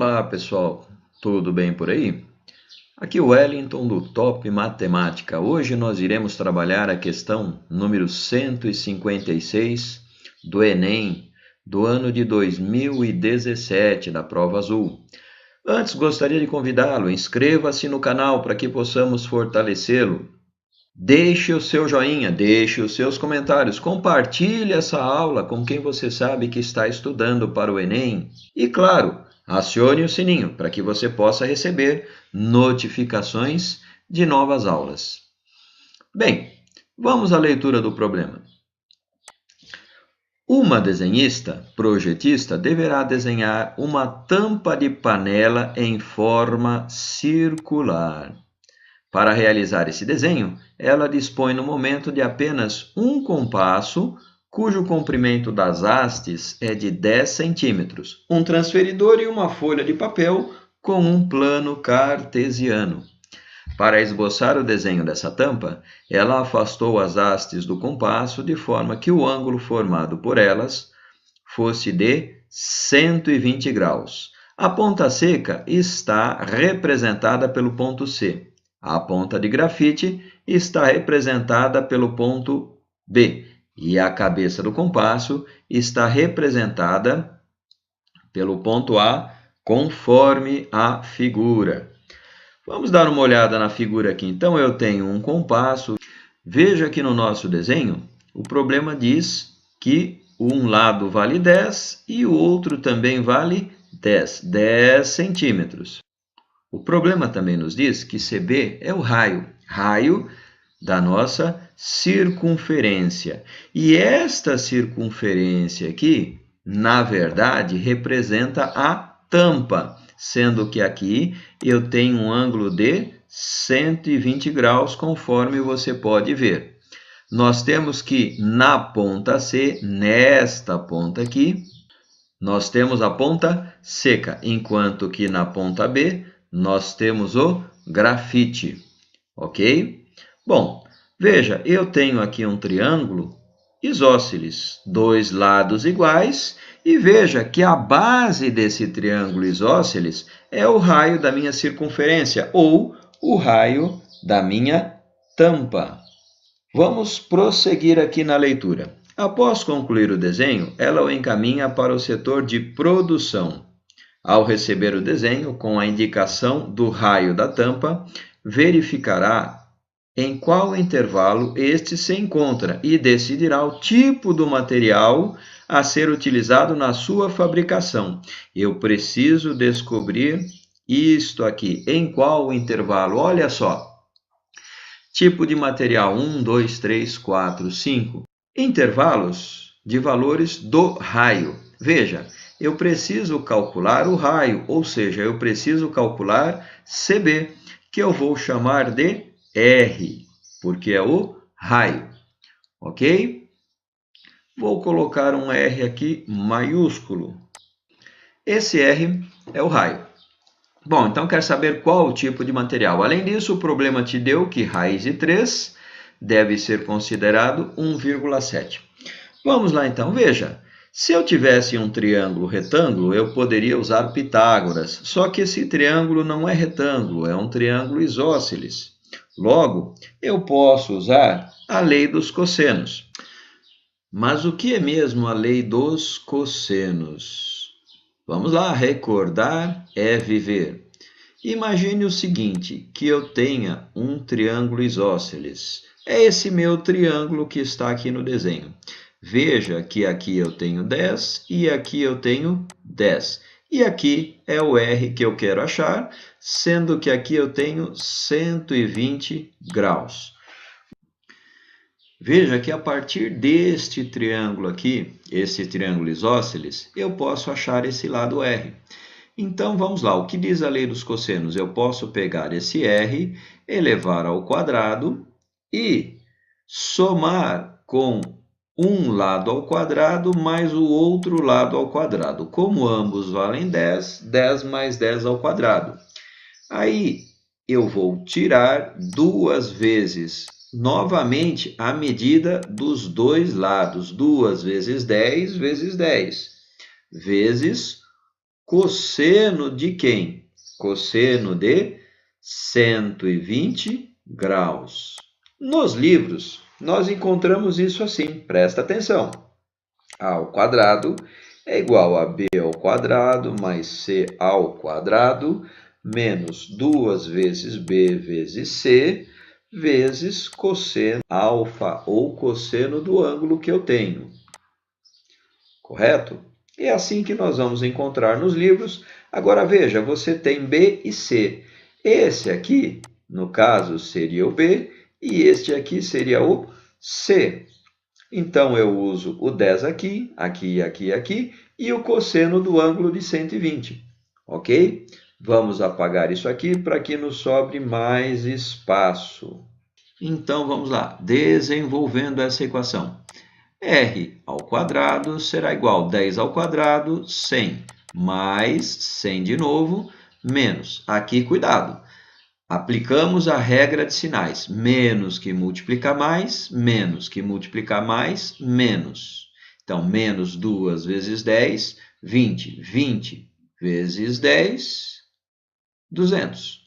Olá, pessoal, tudo bem por aí? Aqui é o Wellington do Top Matemática. Hoje nós iremos trabalhar a questão número 156 do Enem do ano de 2017, da Prova Azul. Antes, gostaria de convidá-lo, inscreva-se no canal para que possamos fortalecê-lo. Deixe o seu joinha, deixe os seus comentários, compartilhe essa aula com quem você sabe que está estudando para o Enem. E claro, acione o sininho para que você possa receber notificações de novas aulas. Bem, vamos à leitura do problema. Uma desenhista, projetista, deverá desenhar uma tampa de panela em forma circular. Para realizar esse desenho, ela dispõe no momento de apenas um compasso, cujo comprimento das hastes é de 10 centímetros, um transferidor e uma folha de papel com um plano cartesiano. Para esboçar o desenho dessa tampa, ela afastou as hastes do compasso de forma que o ângulo formado por elas fosse de 120 graus. A ponta seca está representada pelo ponto C. A ponta de grafite está representada pelo ponto B e a cabeça do compasso está representada pelo ponto A, conforme a figura. Vamos dar uma olhada na figura aqui. Então, eu tenho um compasso. Veja que no nosso desenho, o problema diz que um lado vale 10 e o outro também vale 10 centímetros. O problema também nos diz que CB é o raio da nossa circunferência. E esta circunferência aqui, na verdade, representa a tampa, sendo que aqui eu tenho um ângulo de 120 graus, conforme você pode ver. Nós temos que na ponta C, nesta ponta aqui, nós temos a ponta seca, enquanto que na ponta B, nós temos o grafite, ok? Bom, veja, eu tenho aqui um triângulo isósceles, dois lados iguais, e veja que a base desse triângulo isósceles é o raio da minha circunferência, ou o raio da minha tampa. Vamos prosseguir aqui na leitura. Após concluir o desenho, ela o encaminha para o setor de produção. Ao receber o desenho com a indicação do raio da tampa, verificará em qual intervalo este se encontra e decidirá o tipo do material a ser utilizado na sua fabricação. Eu preciso descobrir isto aqui. Em qual intervalo? Olha só. Tipo de material 1, 2, 3, 4, 5. Intervalos de valores do raio. Veja, eu preciso calcular o raio, ou seja, eu preciso calcular CB, que eu vou chamar de R, porque é o raio, ok? Vou colocar um R aqui maiúsculo. Esse R é o raio. Bom, então quer saber qual o tipo de material. Além disso, o problema te deu que raiz de 3 deve ser considerado 1,7. Vamos lá então, veja. Se eu tivesse um triângulo retângulo, eu poderia usar Pitágoras, só que esse triângulo não é retângulo, é um triângulo isósceles. Logo, eu posso usar a lei dos cossenos. Mas o que é mesmo a lei dos cossenos? Vamos lá, recordar é viver. Imagine o seguinte, que eu tenha um triângulo isósceles. É esse meu triângulo que está aqui no desenho. Veja que aqui eu tenho 10 e aqui eu tenho 10. E aqui é o R que eu quero achar, sendo que aqui eu tenho 120 graus. Veja que a partir deste triângulo aqui, esse triângulo isósceles, eu posso achar esse lado R. Então, vamos lá. O que diz a lei dos cossenos? Eu posso pegar esse R, elevar ao quadrado e somar com um lado ao quadrado mais o outro lado ao quadrado. Como ambos valem 10, 10 mais 10 ao quadrado. Aí, eu vou tirar duas vezes, novamente, a medida dos dois lados. 2 vezes 10 vezes 10, vezes cosseno de quem? Cosseno de 120 graus. Nos livros, nós encontramos isso assim, presta atenção. A ao quadrado é igual a b ao quadrado mais c ao quadrado menos 2 vezes b vezes c vezes cosseno alfa ou cosseno do ângulo que eu tenho. Correto? É assim que nós vamos encontrar nos livros. Agora veja, você tem b e c. Esse aqui, no caso, seria o b e este aqui seria o c. Então, eu uso o 10 aqui, aqui, aqui, aqui, e o cosseno do ângulo de 120, ok? Vamos apagar isso aqui para que nos sobre mais espaço. Então, vamos lá, desenvolvendo essa equação. R ao quadrado será igual a 10 ao quadrado, 100, mais 100 de novo, menos. Aqui, cuidado. Aplicamos a regra de sinais. Menos que multiplicar mais, menos que multiplicar mais, menos. Então, menos 2 vezes 10, 20. 20 vezes 10, 200.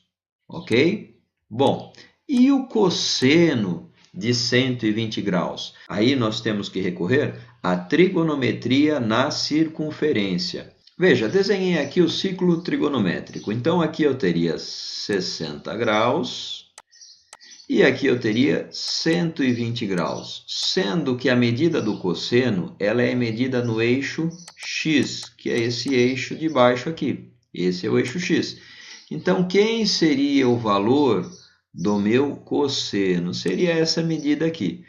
Ok? Bom, e o cosseno de 120 graus? Aí nós temos que recorrer à trigonometria na circunferência. Veja, desenhei aqui o ciclo trigonométrico. Então, aqui eu teria 60 graus e aqui eu teria 120 graus, sendo que a medida do cosseno ela é medida no eixo x, que é esse eixo de baixo aqui. Esse é o eixo x. Então, quem seria o valor do meu cosseno? Seria essa medida aqui.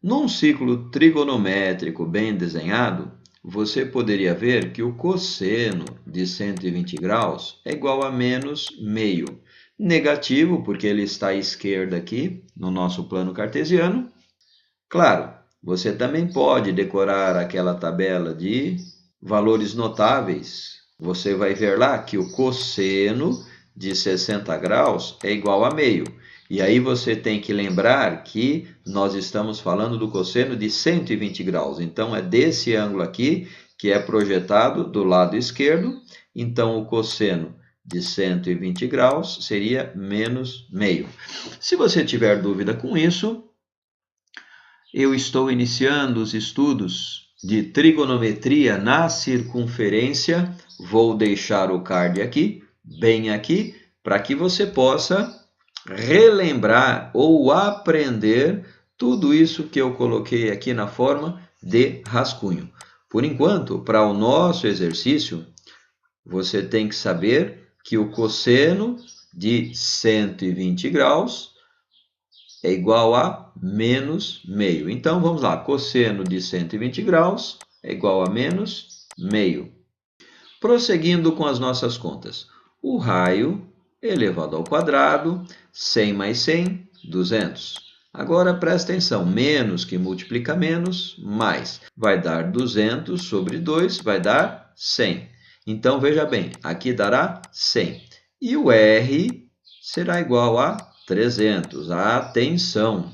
Num ciclo trigonométrico bem desenhado, você poderia ver que o cosseno de 120 graus é igual a menos meio. Negativo, porque ele está à esquerda aqui, no nosso plano cartesiano. Claro, você também pode decorar aquela tabela de valores notáveis. Você vai ver lá que o cosseno de 60 graus é igual a meio. E aí você tem que lembrar que nós estamos falando do cosseno de 120 graus. Então, é desse ângulo aqui que é projetado do lado esquerdo. Então, o cosseno de 120 graus seria menos meio. Se você tiver dúvida com isso, eu estou iniciando os estudos de trigonometria na circunferência. Vou deixar o card aqui, bem aqui, para que você possa relembrar ou aprender tudo isso que eu coloquei aqui na forma de rascunho. Por enquanto, para o nosso exercício, você tem que saber que o cosseno de 120 graus é igual a menos meio. Então, vamos lá. Cosseno de 120 graus é igual a menos meio. Prosseguindo com as nossas contas. O raio elevado ao quadrado, 100 mais 100, 200. Agora, presta atenção. Menos que multiplica menos, mais. Vai dar 200 sobre 2, vai dar 100. Então, veja bem, aqui dará 100. E o R será igual a 300. Atenção!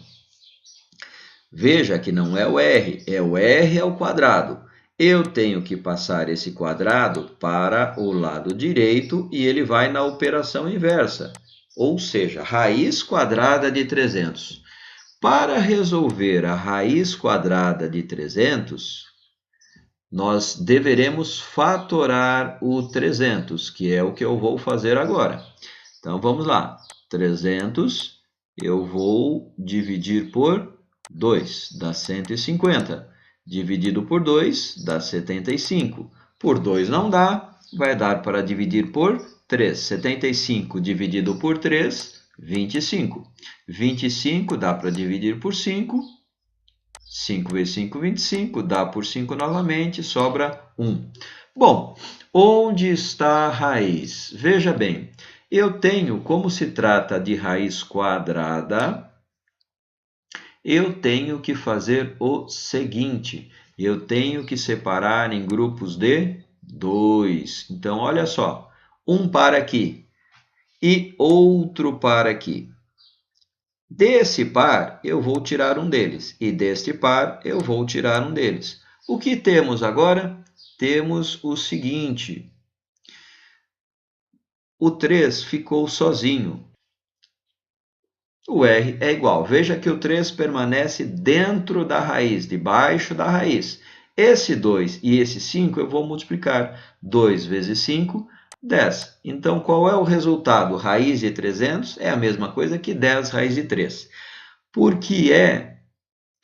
Veja que não é o R ao quadrado. Eu tenho que passar esse quadrado para o lado direito e ele vai na operação inversa, ou seja, raiz quadrada de 300. Para resolver a raiz quadrada de 300, nós deveremos fatorar o 300, que é o que eu vou fazer agora. Então, vamos lá. 300, eu vou dividir por 2, dá 150. Dividido por 2, dá 75. Por 2 não dá, vai dar para dividir por 3. 75 dividido por 3, 25. 25 dá para dividir por 5. 5 vezes 5, 25. Dá por 5 novamente, sobra 1. Bom, onde está a raiz? Veja bem, eu tenho, como se trata de raiz quadrada, eu tenho que fazer o seguinte, eu tenho que separar em grupos de 2. Então, olha só, um para aqui e outro para aqui. Desse par, eu vou tirar um deles, e deste par, eu vou tirar um deles. O que temos agora? Temos o seguinte, o 3 ficou sozinho. O R é igual. Veja que o 3 permanece dentro da raiz, debaixo da raiz. Esse 2 e esse 5 eu vou multiplicar. 2 vezes 5, 10. Então, qual é o resultado? Raiz de 300 é a mesma coisa que 10 raiz de 3. Por que é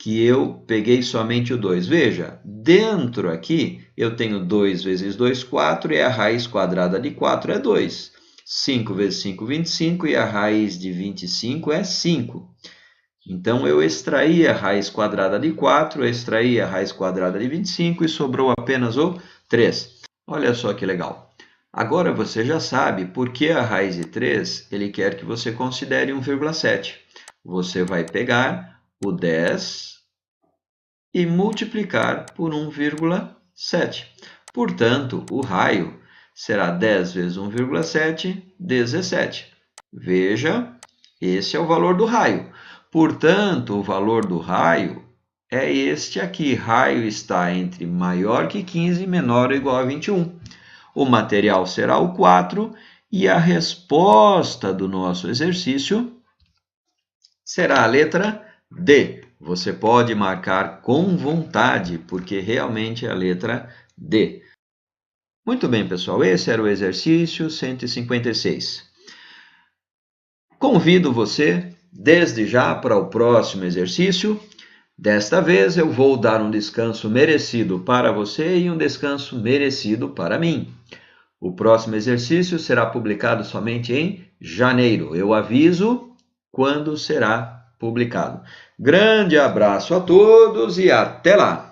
que eu peguei somente o 2? Veja, dentro aqui eu tenho 2 vezes 2, 4, e a raiz quadrada de 4 é 2. 5 vezes 5, 25, e a raiz de 25 é 5. Então, eu extraí a raiz quadrada de 4, extraí a raiz quadrada de 25 e sobrou apenas o 3. Olha só que legal. Agora você já sabe por que a raiz de 3 ele quer que você considere 1,7. Você vai pegar o 10 e multiplicar por 1,7. Portanto, o raio será 10 vezes 1,7, 17. Veja, esse é o valor do raio. Portanto, o valor do raio é este aqui. Raio está entre maior que 15 e menor ou igual a 21. O material será o 4 e a resposta do nosso exercício será a letra D. Você pode marcar com vontade, porque realmente é a letra D. Muito bem, pessoal, esse era o exercício 156. Convido você, desde já, para o próximo exercício. Desta vez, eu vou dar um descanso merecido para você e um descanso merecido para mim. O próximo exercício será publicado somente em janeiro. Eu aviso quando será publicado. Grande abraço a todos e até lá!